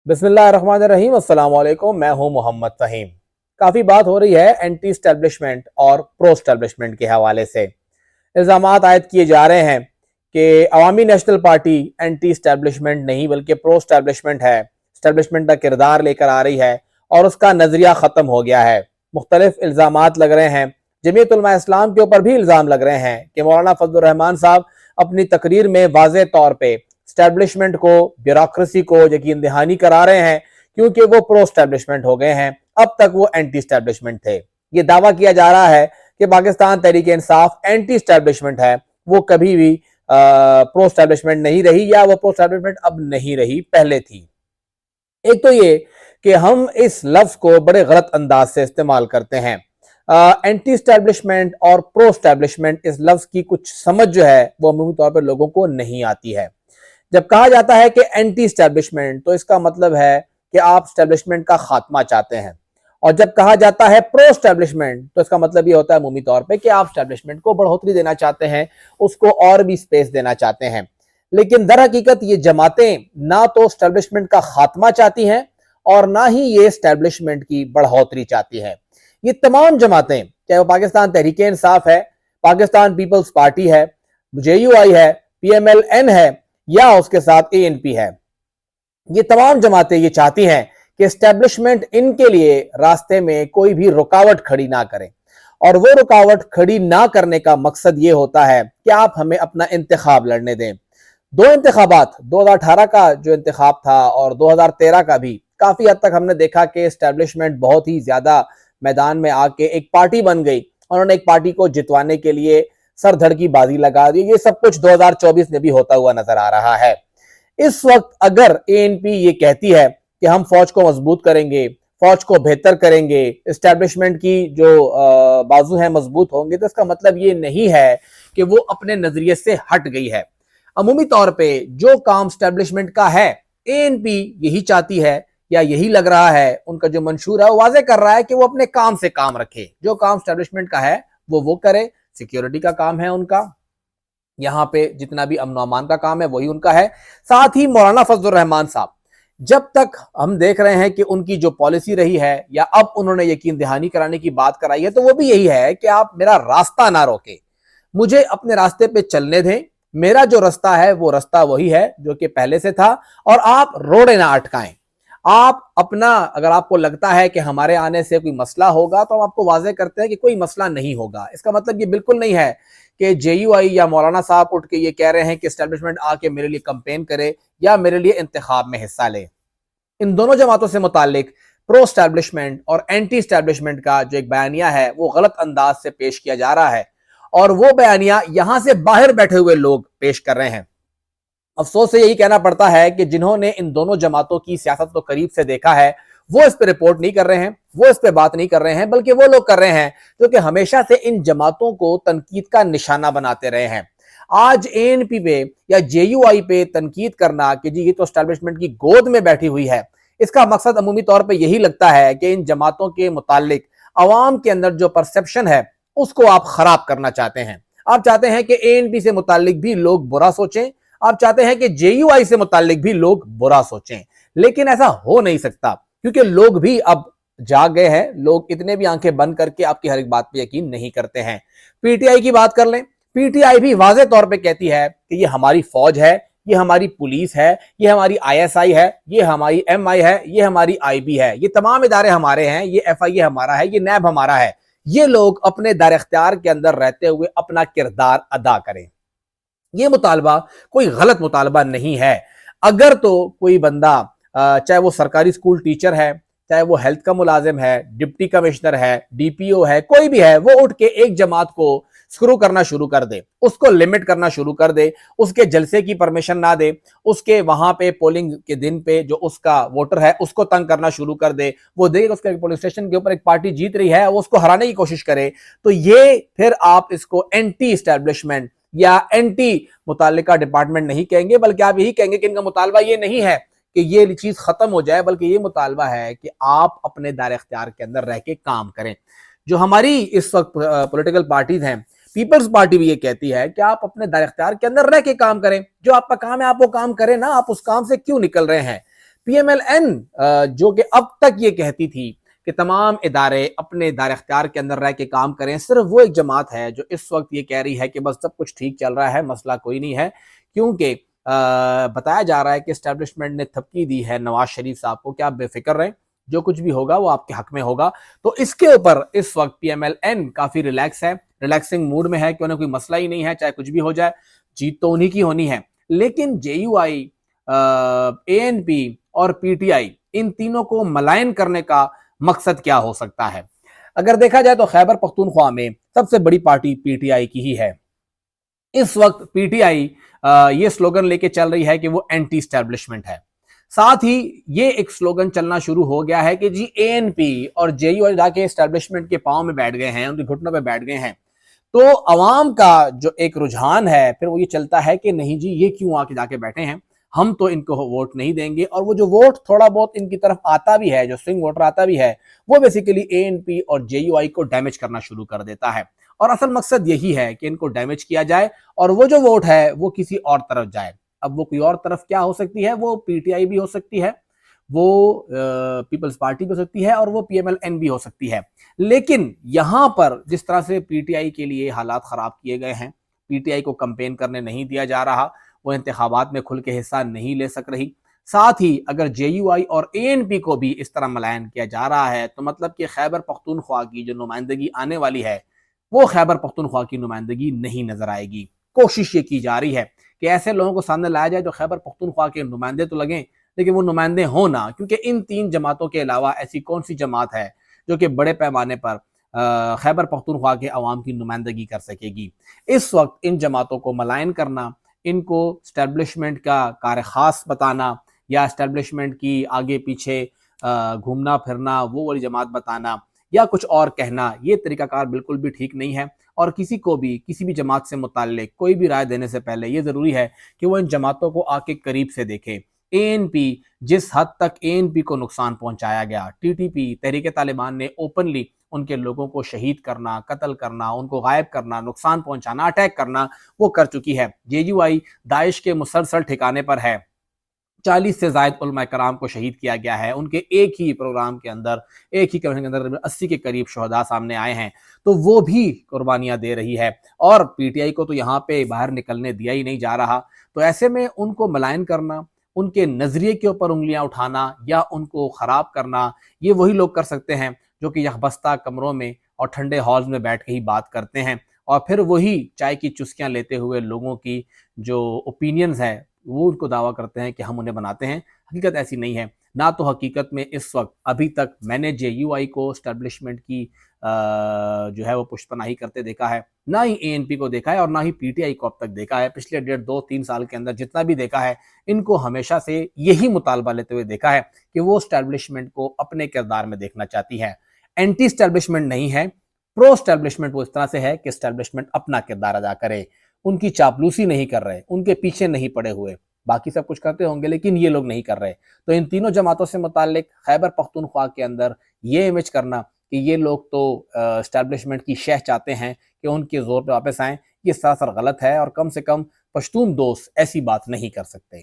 बिस्मिल्लाहिर्रहमानिर्रहीम। अस्सलाम वालेकुम। मैं हूं मोहम्मद फ़हीम। काफ़ी बात हो रही है एंटी एस्टेब्लिशमेंट और प्रो एस्टेब्लिशमेंट के हवाले से। इल्ज़ामात आयद किए जा रहे हैं कि अवामी नेशनल पार्टी एंटी एस्टेब्लिशमेंट नहीं बल्कि प्रो एस्टेब्लिशमेंट है, एस्टेब्लिशमेंट का किरदार लेकर आ रही है और उसका नज़रिया ख़त्म हो गया है। मुख्तलिफ इल्ज़ामात लग रहे हैं, जमीयत उलमा इस्लाम के ऊपर भी इल्ज़ाम लग रहे हैं कि मौलाना फजलुर रहमान साहब अपनी तकरीर में वाज़ेह तौर पे स्टैब्लिशमेंट को, ब्यूरोक्रेसी को यकीन दहानी करा रहे हैं क्योंकि वो प्रो स्टैब्लिशमेंट हो गए हैं, अब तक वो एंटी स्टैब्लिशमेंट थे। ये दावा किया जा रहा है कि पाकिस्तान तहरीक इंसाफ एंटी स्टैब्लिशमेंट है, वो कभी भी प्रो स्टैब्लिशमेंट नहीं रही, या वो प्रो स्टैब्लिशमेंट अब नहीं रही, पहले थी। एक तो ये कि हम इस लफ्ज को बड़े गलत अंदाज से इस्तेमाल करते हैं। एंटी स्टैब्लिशमेंट और प्रो स्टैब्लिशमेंट, इस लफ्ज की कुछ समझ जो है वो अमूमी तौर पर लोगों को नहीं आती है। जब कहा जाता है कि एंटी स्टैब्लिशमेंट, तो इसका मतलब है कि आप स्टैब्लिशमेंट का खात्मा चाहते हैं, और जब कहा जाता है प्रो स्टैब्लिशमेंट तो इसका मतलब ये होता है अमूमी तौर पे कि आप स्टैब्लिशमेंट को बढ़ोतरी देना चाहते हैं, उसको और भी स्पेस देना चाहते हैं। लेकिन दर हकीकत ये जमातें ना तो स्टैब्लिशमेंट का खात्मा चाहती हैं और ना ही ये स्टैब्लिशमेंट की बढ़ोतरी चाहती है। ये तमाम जमातें, चाहे वो पाकिस्तान तहरीक इंसाफ है, पाकिस्तान पीपल्स पार्टी है, JUI है, PMLN है, या उसके साथ ANP है, ये तमाम जमातें ये चाहती हैं कि एस्टेब्लिशमेंट इनके लिए रास्ते में कोई भी रुकावट खड़ी ना करे, और वो रुकावट खड़ी ना करने का मकसद ये होता है कि आप हमें अपना इंतखाब लड़ने दें। दो इंतखाबात, 2018 का जो इंतखाब था और 2013 का भी, काफी हद तक हमने देखा कि एस्टेब्लिशमेंट बहुत ही ज्यादा मैदान में आके एक पार्टी बन गई, उन्होंने एक पार्टी को जितवाने के लिए सर धड़ की बाजी लगा दी। ये सब कुछ 2024 में भी होता हुआ नजर आ रहा है। इस वक्त अगर ANP ये कहती है कि हम फौज को मजबूत करेंगे, फौज को बेहतर करेंगे, एस्टेब्लिशमेंट की जो बाजू है मजबूत होंगे, तो इसका मतलब ये नहीं है कि वो अपने नजरिए से हट गई है। अमूमी तौर पे जो काम एस्टेब्लिशमेंट का है, ANP यही चाहती है, या यही लग रहा है, उनका जो मंशूर है वो वाजे कर रहा है कि वो अपने काम से काम रखे। जो काम एस्टेब्लिशमेंट का है वो करे, सिक्योरिटी का काम है उनका, यहाँ पे जितना भी अमन अमान का काम है वही उनका है। साथ ही मौलाना फजलुर रहमान साहब, जब तक हम देख रहे हैं कि उनकी जो पॉलिसी रही है, या अब उन्होंने यकीन दहानी कराने की बात कराई है, तो वो भी यही है कि आप मेरा रास्ता ना रोके, मुझे अपने रास्ते पे चलने दें, मेरा जो रास्ता है वो रास्ता वही है जो कि पहले से था, और आप रोड़े ना अटकाएं। आप अपना, अगर आपको लगता है कि हमारे आने से कोई मसला होगा, तो हम आपको वाजे करते हैं कि कोई मसला नहीं होगा। इसका मतलब ये बिल्कुल नहीं है कि JUI या मौलाना साहब उठ के ये कह रहे हैं कि एस्टेब्लिशमेंट आके मेरे लिए कैंपेन करे या मेरे लिए इंतखाब में हिस्सा ले। इन दोनों जमातों से मुतालिक प्रो एस्टेब्लिशमेंट और एंटी एस्टेब्लिशमेंट का जो एक बयानिया है वो गलत अंदाज से पेश किया जा रहा है, और वो बयानिया यहां से बाहर बैठे हुए लोग पेश कर रहे हैं। अफसोस से यही कहना पड़ता है कि जिन्होंने इन दोनों जमातों की सियासत को करीब से देखा है, वो इस पे रिपोर्ट नहीं कर रहे हैं, वो इस पे बात नहीं कर रहे हैं, बल्कि वो लोग कर रहे हैं जो कि हमेशा से इन जमातों को तनकीद का निशाना बनाते रहे हैं। आज ANP पे या JUI पे तनकीद करना कि जी ये तो एस्टेब्लिशमेंट की गोद में बैठी हुई है, इसका मकसद अमूमी तौर पर यही लगता है कि इन जमातों के मुतालिक अवाम के अंदर जो परसेप्शन है उसको आप खराब करना चाहते हैं। आप चाहते हैं कि ANP से मुतालिक भी लोग बुरा सोचें, आप चाहते हैं कि JUI से मुतालिक भी लोग बुरा सोचें, लेकिन ऐसा हो नहीं सकता क्योंकि लोग भी अब जाग गए हैं। लोग इतने भी आंखें बंद करके आपकी हर एक बात पे यकीन नहीं करते हैं। PTI की बात कर लें, PTI भी वाज़े तौर पे कहती है कि ये हमारी फौज है, ये हमारी पुलिस है, ये हमारी ISI है, ये हमारी MI है, ये हमारी IB है, ये तमाम इदारे हमारे हैं, ये FIA हमारा है, ये NAB हमारा है। ये लोग अपने दायरे इख्तियार के अंदर रहते हुए अपना किरदार अदा करें। ये मुतालबा कोई गलत मुतालबा नहीं है। अगर तो कोई बंदा, चाहे वो सरकारी स्कूल टीचर है, चाहे वो हेल्थ का मुलाजिम है, डिप्टी कमिश्नर है, DPO है, कोई भी है, वो उठ के एक जमात को स्क्रू करना शुरू कर दे, उसको लिमिट करना शुरू कर दे, उसके जलसे की परमिशन ना दे, उसके वहां पे पोलिंग के दिन पे जो उसका वोटर है उसको तंग करना शुरू कर दे, वो देखेगा उसके पोलिंग स्टेशन के ऊपर एक पार्टी जीत रही है, वो उसको हराने की कोशिश करे, तो ये फिर आप इसको एंटी एस्टेब्लिशमेंट या एंटी मुतालिका डिपार्टमेंट नहीं कहेंगे, बल्कि आप यही कहेंगे कि इनका मुतालबा ये नहीं है कि ये चीज खत्म हो जाए, बल्कि ये मुतालबा है कि आप अपने दायरे इख्तियार के अंदर रह के काम करें। जो हमारी इस वक्त पॉलिटिकल पार्टीज हैं, पीपल्स पार्टी भी ये कहती है कि आप अपने दायरे इख्तियार के अंदर रह के काम करें, जो आपका काम है आप वो काम करें ना, आप उस काम से क्यों निकल रहे हैं। پی ایم ایل این جو کہ اب تک یہ کہتی تھی کہ تمام ادارے اپنے دار اختیار کے اندر رہ کے کام کریں، صرف وہ ایک جماعت ہے جو اس وقت یہ کہہ رہی ہے کہ بس سب کچھ ٹھیک چل رہا ہے، مسئلہ کوئی نہیں ہے، کیونکہ بتایا جا رہا ہے کہ اسٹیبلشمنٹ نے تھپکی دی ہے نواز شریف صاحب کو کہ آپ بے فکر رہیں، جو کچھ بھی ہوگا وہ آپ کے حق میں ہوگا۔ تو اس کے اوپر اس وقت پی ایم ایل این کافی ریلیکس ہے، ریلیکسنگ موڈ میں ہے کہ انہیں کوئی مسئلہ ہی نہیں ہے، چاہے کچھ بھی ہو جائے، جیت تو انہی کی ہونی ہے۔ لیکن جے you I, a N P اور پی ٹی آئی، ان تینوں کو ملائن کرنے کا مقصد کیا ہو سکتا ہے؟ اگر دیکھا جائے تو خیبر پختونخوا میں سب سے بڑی پارٹی پی ٹی آئی کی ہی ہے۔ اس وقت پی ٹی آئی یہ سلوگن لے کے چل رہی ہے کہ وہ اینٹی اسٹیبلشمنٹ ہے، ساتھ ہی یہ ایک سلوگن چلنا شروع ہو گیا ہے کہ جی اے این پی اور جے یو آئی جا کے اسٹیبلشمنٹ کے پاؤں میں بیٹھ گئے ہیں، ان کے گھٹنوں پہ بیٹھ گئے ہیں۔ تو عوام کا جو ایک رجحان ہے پھر وہ یہ چلتا ہے کہ نہیں جی یہ کیوں آ کے جا کے بیٹھے ہیں، ہم تو ان کو ووٹ نہیں دیں گے۔ اور وہ جو ووٹ تھوڑا بہت ان کی طرف آتا بھی ہے، جو سوئنگ ووٹر آتا بھی ہے، وہ بیسیکلی اے این پی اور جے یو آئی کو ڈیمیج کرنا شروع کر دیتا ہے۔ اور اصل مقصد یہی ہے کہ ان کو ڈیمیج کیا جائے اور وہ جو ووٹ ہے وہ کسی اور طرف جائے۔ اب وہ کوئی اور طرف کیا ہو سکتی ہے؟ وہ پی ٹی آئی بھی ہو سکتی ہے، وہ پیپلز پارٹی بھی ہو سکتی ہے، اور وہ پی ایم ایل این بھی ہو سکتی ہے۔ لیکن یہاں پر جس طرح سے پی ٹی آئی کے لیے حالات خراب کیے گئے ہیں، پی ٹی آئی کو کمپین کرنے نہیں دیا جا رہا، وہ انتخابات میں کھل کے حصہ نہیں لے سک رہی، ساتھ ہی اگر جے یو آئی اور اے این پی کو بھی اس طرح ملائن کیا جا رہا ہے تو مطلب کہ خیبر پختونخوا کی جو نمائندگی آنے والی ہے وہ خیبر پختونخوا کی نمائندگی نہیں نظر آئے گی۔ کوشش یہ کی جا رہی ہے کہ ایسے لوگوں کو سامنے لایا جائے جو خیبر پختونخوا کے نمائندے تو لگیں لیکن وہ نمائندے ہوں نہ، کیونکہ ان تین جماعتوں کے علاوہ ایسی کون سی جماعت ہے جو کہ بڑے پیمانے پر خیبر پختونخوا کے عوام کی نمائندگی کر سکے گی۔ اس وقت ان جماعتوں کو ملائن کرنا، ان کو اسٹیبلشمنٹ کا کار خاص بتانا یا اسٹیبلشمنٹ کی آگے پیچھے گھومنا پھرنا وہ والی جماعت بتانا یا کچھ اور کہنا، یہ طریقہ کار بالکل بھی ٹھیک نہیں ہے۔ اور کسی کو بھی کسی بھی جماعت سے متعلق کوئی بھی رائے دینے سے پہلے یہ ضروری ہے کہ وہ ان جماعتوں کو آ کے قریب سے دیکھے۔ اے این پی، جس حد تک اے این پی کو نقصان پہنچایا گیا، ٹی ٹی پی تحریک طالبان نے اوپنلی ان کے لوگوں کو شہید کرنا، قتل کرنا، ان کو غائب کرنا، نقصان پہنچانا، اٹیک کرنا وہ کر چکی ہے۔ جے یو آئی داعش کے مسلسل ٹھکانے پر ہے، 40 سے زائد علماء کرام کو شہید کیا گیا ہے، ان کے ایک ہی پروگرام کے اندر، ایک ہی کمیشن کے اندر 80 کے قریب شہداء سامنے آئے ہیں، تو وہ بھی قربانیاں دے رہی ہے، اور پی ٹی آئی کو تو یہاں پہ باہر نکلنے دیا ہی نہیں جا رہا۔ تو ایسے میں ان کو ملائن کرنا، ان کے نظریے کے اوپر انگلیاں اٹھانا یا ان کو خراب کرنا، یہ وہی لوگ کر سکتے ہیں جو کہ یکبستہ کمروں میں اور ٹھنڈے ہالز میں بیٹھ کے ہی بات کرتے ہیں، اور پھر وہی چائے کی چسکیاں لیتے ہوئے لوگوں کی جو اوپینینز ہیں وہ ان کو دعویٰ کرتے ہیں کہ ہم انہیں بناتے ہیں۔ حقیقت ایسی نہیں ہے، نہ تو حقیقت میں اس وقت ابھی تک میں نے جے یو آئی کو اسٹیبلشمنٹ کی جو ہے وہ پشت پناہی کرتے دیکھا ہے، نہ ہی اے این پی کو دیکھا ہے، اور نہ ہی پی ٹی آئی کو اب تک دیکھا ہے۔ پچھلے 1.5-2-3 سال کے اندر جتنا بھی دیکھا ہے، ان کو ہمیشہ سے یہی مطالبہ لیتے ہوئے دیکھا ہے کہ وہ اسٹیبلشمنٹ کو اپنے کردار میں دیکھنا چاہتی ہے، اینٹی اسٹیبلشمنٹ نہیں ہے۔ پرو اسٹیبلشمنٹ وہ اس طرح سے ہے کہ اسٹیبلشمنٹ اپنا کردار ادا کرے، ان کی چاپلوسی نہیں کر رہے، ان کے پیچھے نہیں پڑے ہوئے، باقی سب کچھ کرتے ہوں گے لیکن یہ لوگ نہیں کر رہے۔ تو ان تینوں جماعتوں سے متعلق خیبر پختونخوا کے اندر یہ امیج کرنا کہ یہ لوگ تو اسٹیبلشمنٹ کی شہ چاہتے ہیں کہ ان کے زور پہ واپس آئیں، یہ سراسر غلط ہے، اور کم سے کم پشتون دوست ایسی بات نہیں کر سکتے۔